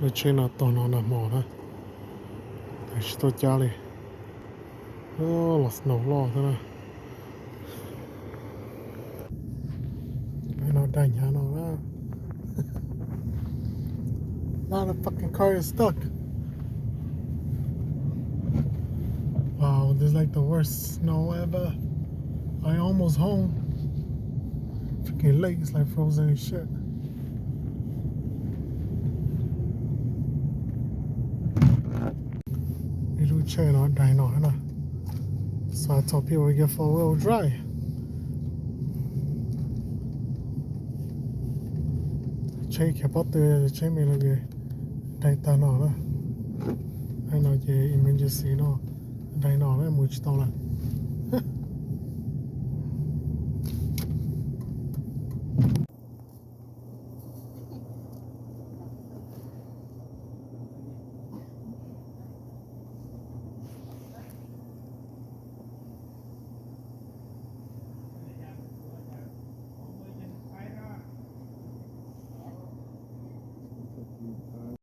le cena tono na mona sto jali oh la snow lo na I know dang I know that now the fucking car is stuck. Wow, this is like the worst snow ever. I almost home. Freaking lake is like frozen and shit. Little chain on dying on, so I told people to get 4-wheel drive. Chain kept up the chain me like dying on, I know the emergency no dying on, I'm which don't